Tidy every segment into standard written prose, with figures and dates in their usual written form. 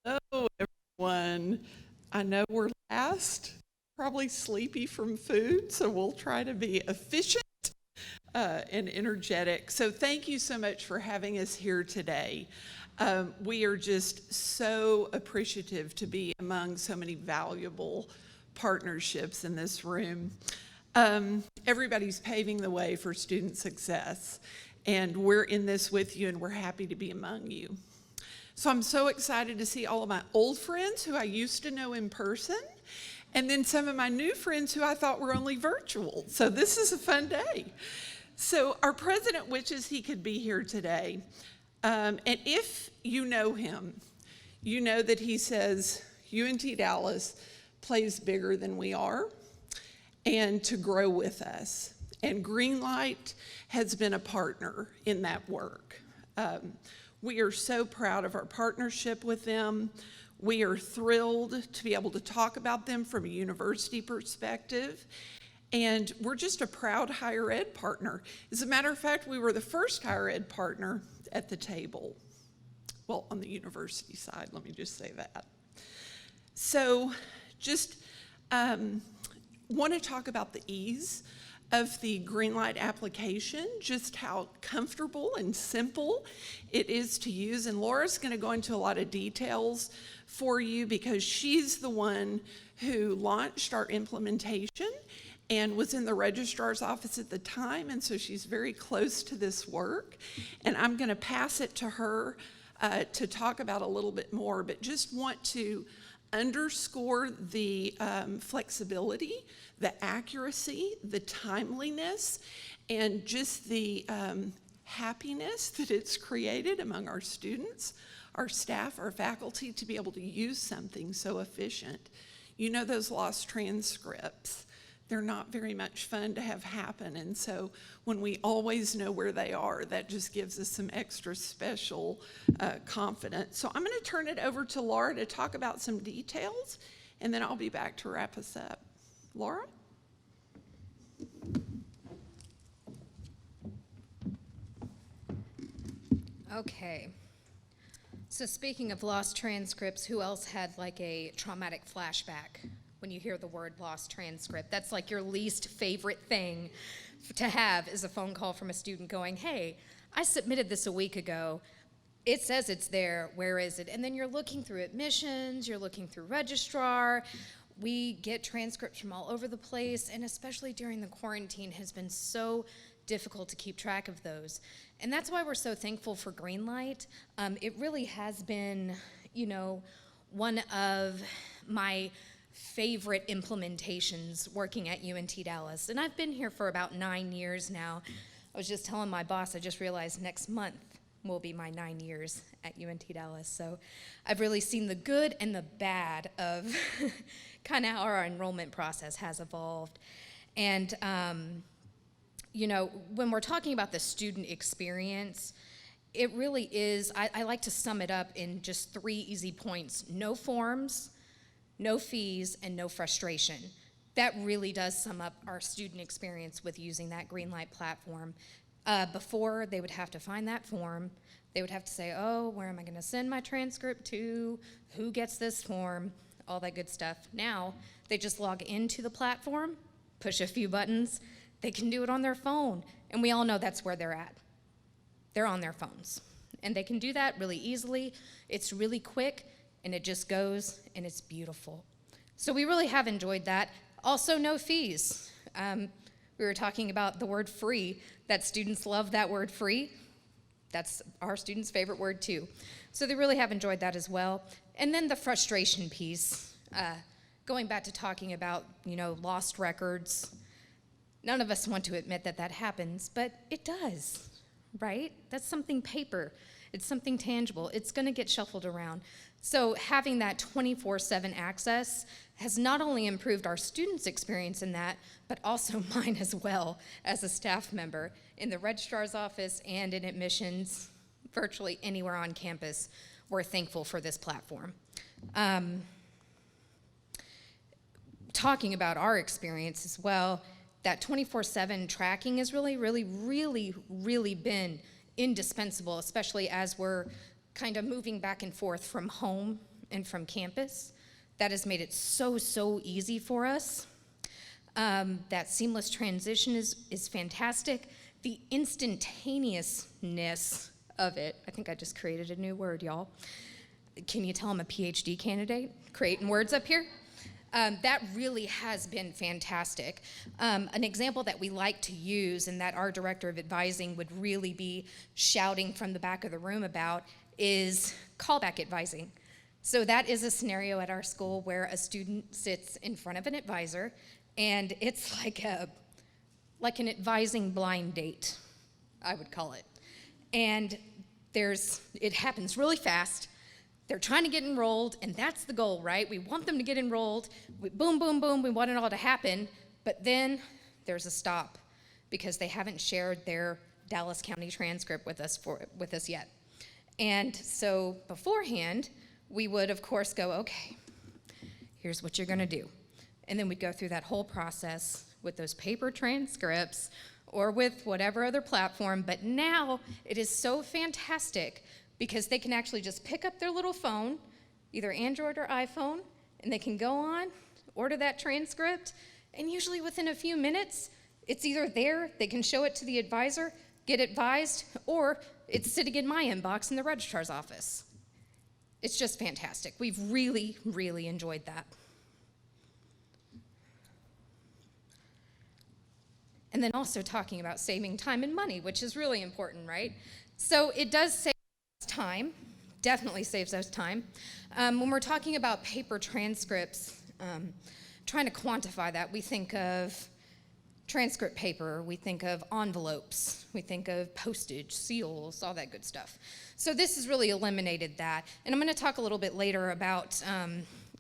Hello, everyone. I know we're last, probably sleepy from food, so we'll try to be efficient and energetic. So, thank you so much for having us here today. We are just so appreciative to be among so many valuable partnerships in this room. Everybody's paving the way for student success, and we're in this with you, and we're happy to be among you. So I'm so excited to see all of my old friends who I used to know in person, and then some of my new friends who I thought were only virtual. So this is a fun day. So our president wishes he could be here today. And if you know him, you know that he says UNT Dallas plays bigger than we are and to grow with us. And Greenlight has been a partner in that work. We are so proud of our partnership with them. We are thrilled to be able to talk about them from a university perspective. And we're just a proud higher ed partner. As a matter of fact, we were the first higher ed partner at the table. Well, on the university side, let me just say that. So just want to talk about the ease of the Greenlight application, just how comfortable and simple it is to use. And Laura's going to go into a lot of details for you because she's the one who launched our implementation and was in the registrar's office at the time, and so she's very close to this work. And I'm going to pass it to her to talk about a little bit more, but just want to underscore the flexibility, the accuracy, the timeliness, and just the happiness that it's created among our students, our staff, our faculty to be able to use something so efficient. You know those lost transcripts. They're not very much fun to have happen, and so when we always know where they are, that just gives us some extra special confidence. So I'm going to turn it over to Lara to talk about some details, and then I'll be back to wrap us up. Lara? Okay. So speaking of lost transcripts, who else had like a traumatic flashback when you hear the word lost transcript? That's like your least favorite thing to have is a phone call from a student going, hey, I submitted this a week ago. It says it's there. Where is it? And then you're looking through admissions, you're looking through registrar. We get transcripts from all over the place, and especially during the quarantine has been so difficult to keep track of those. And that's why we're so thankful for Greenlight. It really has been, one of my favorite implementations working at UNT Dallas. And I've been here for about 9 years now. I was just telling my boss, I just realized next month will be my 9 years at UNT Dallas. So I've really seen the good and the bad of kind of how our enrollment process has evolved. And, when we're talking about the student experience, it really is, I like to sum it up in just 3 easy points. No forms, no fees, and no frustration. That really does sum up our student experience with using that Greenlight platform. Before, they would have to find that form. They would have to say, oh, where am I going to send my transcript to? Who gets this form? All that good stuff. Now, they just log into the platform, push a few buttons. They can do it on their phone. And we all know that's where they're at. They're on their phones. And they can do that really easily. It's really quick. And it just goes, and it's beautiful. So we really have enjoyed that. Also, no fees. We were talking about the word free, that students love that word free. That's our students' favorite word, too. So they really have enjoyed that as well. And then the frustration piece, going back to talking about, lost records. None of us want to admit that that happens, but it does, right? That's something paper. It's something tangible. It's going to get shuffled around. So having that 24/7 access has not only improved our students' experience in that, but also mine as well as a staff member in the registrar's office and in admissions, virtually anywhere on campus. We're thankful for this platform. Talking about our experience as well, that 24/7 tracking has really been indispensable, especially as we're kind of moving back and forth from home and from campus. That has made it so easy for us. That seamless transition is fantastic. The instantaneousness of it, I think I just created a new word, y'all. Can you tell I'm a PhD candidate? Creating words up here? That really has been fantastic. An example that we like to use and that our director of advising would really be shouting from the back of the room about is callback advising. So that is a scenario at our school where a student sits in front of an advisor, and it's like an advising blind date, I would call it. And it happens really fast. They're trying to get enrolled, and that's the goal, right? We want them to get enrolled. Boom, boom, boom, we want it all to happen. But then there's a stop because they haven't shared their Dallas County transcript with us yet. And so beforehand, we would, of course, go, okay, here's what you're going to do. And then we'd go through that whole process with those paper transcripts or with whatever other platform. But now it is so fantastic because they can actually just pick up their little phone, either Android or iPhone, and they can go on, order that transcript, and usually within a few minutes, it's either there, they can show it to the advisor, get advised, or it's sitting in my inbox in the registrar's office. It's just fantastic. We've really enjoyed that. And then also talking about saving time and money, which is really important, right? So it does save time, definitely saves us time. When we're talking about paper transcripts, trying to quantify that, we think of transcript paper, we think of envelopes, we think of postage, seals, all that good stuff. So this has really eliminated that. And I'm going to talk a little bit later about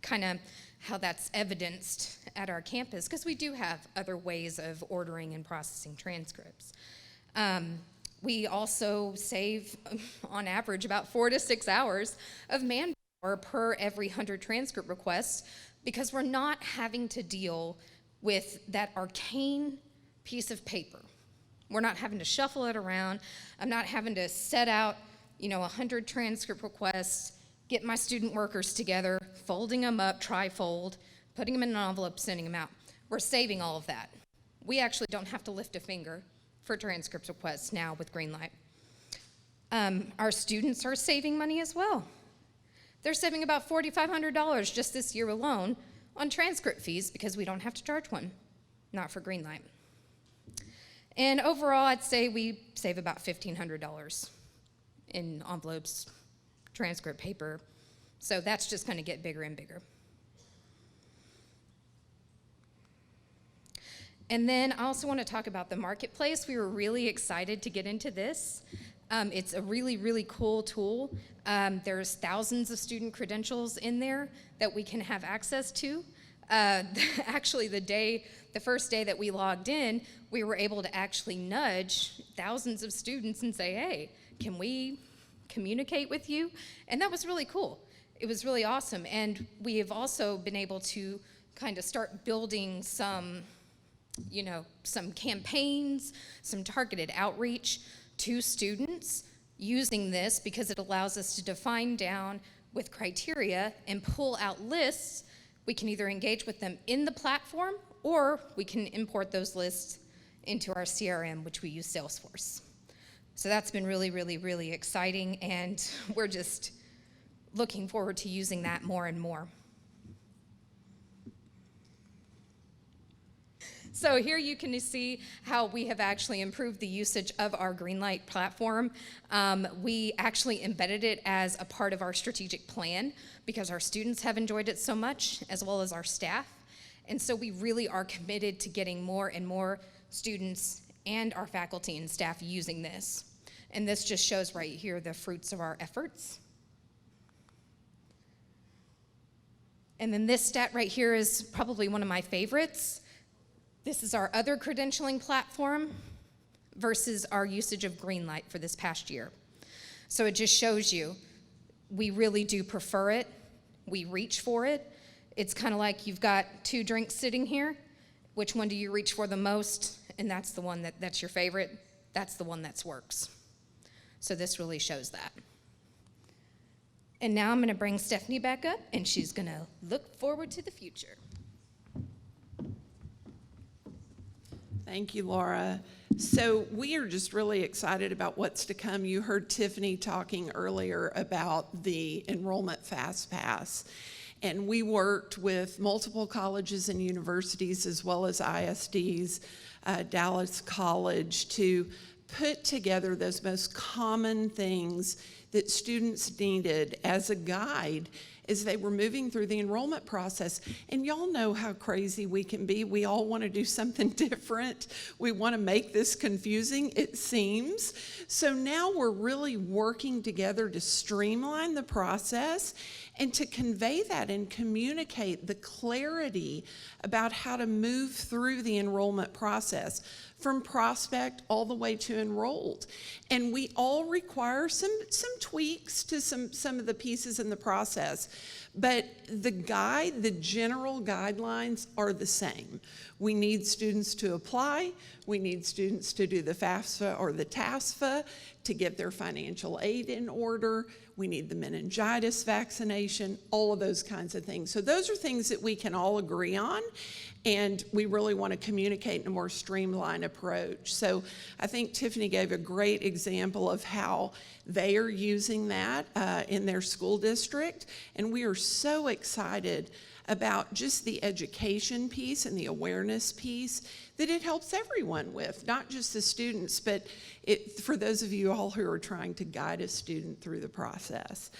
kind of how that's evidenced at our campus, because we do have other ways of ordering and processing transcripts. We also save, on average, about 4 to 6 hours of manpower per every 100 transcript requests because we're not having to deal with that arcane piece of paper. We're not having to shuffle it around. I'm not having to set out, 100 transcript requests, get my student workers together, folding them up, trifold, putting them in an envelope, sending them out. We're saving all of that. We actually don't have to lift a finger for transcript requests now with Greenlight. Our students are saving money as well. They're saving about $4,500 just this year alone on transcript fees because we don't have to charge one, not for Greenlight. And overall, I'd say we save about $1,500 in envelopes, transcript paper. So that's just going to get bigger and bigger. And then I also want to talk about the marketplace. We were really excited to get into this. It's a really cool tool. There's thousands of student credentials in there that we can have access to. Actually, the first day that we logged in, we were able to actually nudge thousands of students and say, hey, can we communicate with you? And that was really cool. It was really awesome. And we have also been able to kind of start building some campaigns, some targeted outreach to students using this because it allows us to define down with criteria and pull out lists. We can either engage with them in the platform or we can import those lists into our CRM, which we use Salesforce. So that's been really exciting, and we're just looking forward to using that more and more. So here you can see how we have actually improved the usage of our Greenlight platform. We actually embedded it as a part of our strategic plan because our students have enjoyed it so much, as well as our staff. And so we really are committed to getting more and more students and our faculty and staff using this. And this just shows right here the fruits of our efforts. And then this stat right here is probably one of my favorites. This is our other credentialing platform versus our usage of Greenlight for this past year. So it just shows you, we really do prefer it. We reach for it. It's kind of like you've got 2 drinks sitting here. Which one do you reach for the most? And that's the one that's your favorite. That's the one that works. So this really shows that. And now I'm going to bring Stephanie back up, and she's going to look forward to the future. Thank you, Laura. So we are just really excited about what's to come. You heard Tiffany talking earlier about the Enrollment Fast Pass. And we worked with multiple colleges and universities as well as ISDs, Dallas College, to put together those most common things that students needed as a guide as they were moving through the enrollment process. And y'all know how crazy we can be. We all want to do something different. We want to make this confusing, it seems. So now we're really working together to streamline the process and to convey that and communicate the clarity about how to move through the enrollment process from prospect all the way to enrolled. And we all require some tweaks to some of the pieces in the process. But the general guidelines are the same. We need students to apply. We need students to do the FAFSA or the TASFA to get their financial aid in order. We need the meningitis vaccination, all of those kinds of things. So those are things that we can all agree on, and we really want to communicate in a more streamlined approach. So I think Tiffany gave a great example of how they are using that in their school district, and we are so excited about just the education piece and the awareness piece that it helps everyone with, not just the students, but for those of you all who are trying to guide a student through the process.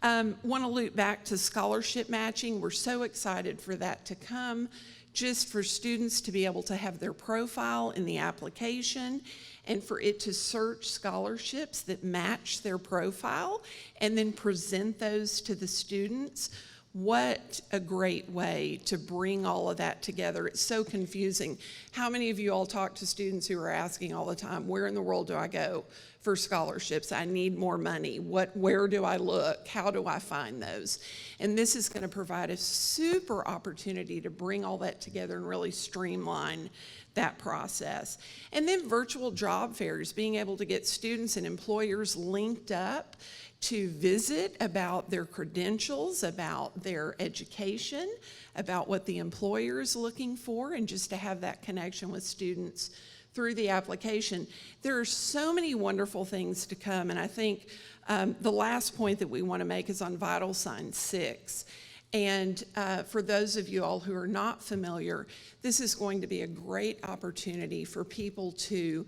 Want to loop back to scholarship matching. We're so excited for that to come, just for students to be able to have their profile in the application and for it to search scholarships that match their profile and then present those to the students. What a great way to bring all of that together. It's so confusing. How many of you all talk to students who are asking all the time, where in the world do I go for scholarships? I need more money. Where do I look? How do I find those? And this is going to provide a super opportunity to bring all that together and really streamline that process. And then virtual job fairs, being able to get students and employers linked up to visit about their credentials, about their education, about what the employer is looking for, and just to have that connection with students through the application. There are so many wonderful things to come, and I think the last point that we want to make is on Vital Sign 6. And for those of you all who are not familiar, this is going to be a great opportunity for people to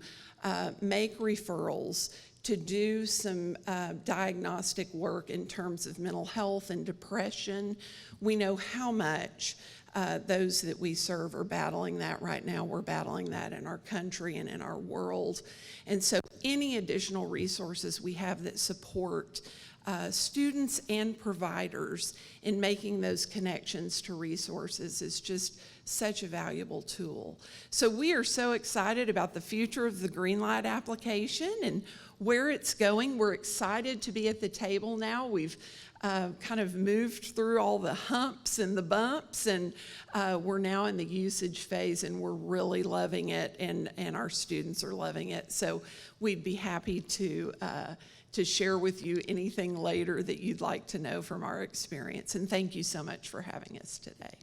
make referrals, to do some diagnostic work in terms of mental health and depression. We know how much those that we serve are battling that right now. We're battling that in our country and in our world. And so any additional resources we have that support students and providers in making those connections to resources is just such a valuable tool. So we are so excited about the future of the Greenlight application and where it's going. We're excited to be at the table now. We've kind of moved through all the humps and the bumps, and we're now in the usage phase, and we're really loving it, and our students are loving it. So we'd be happy to share with you anything later that you'd like to know from our experience. And thank you so much for having us today.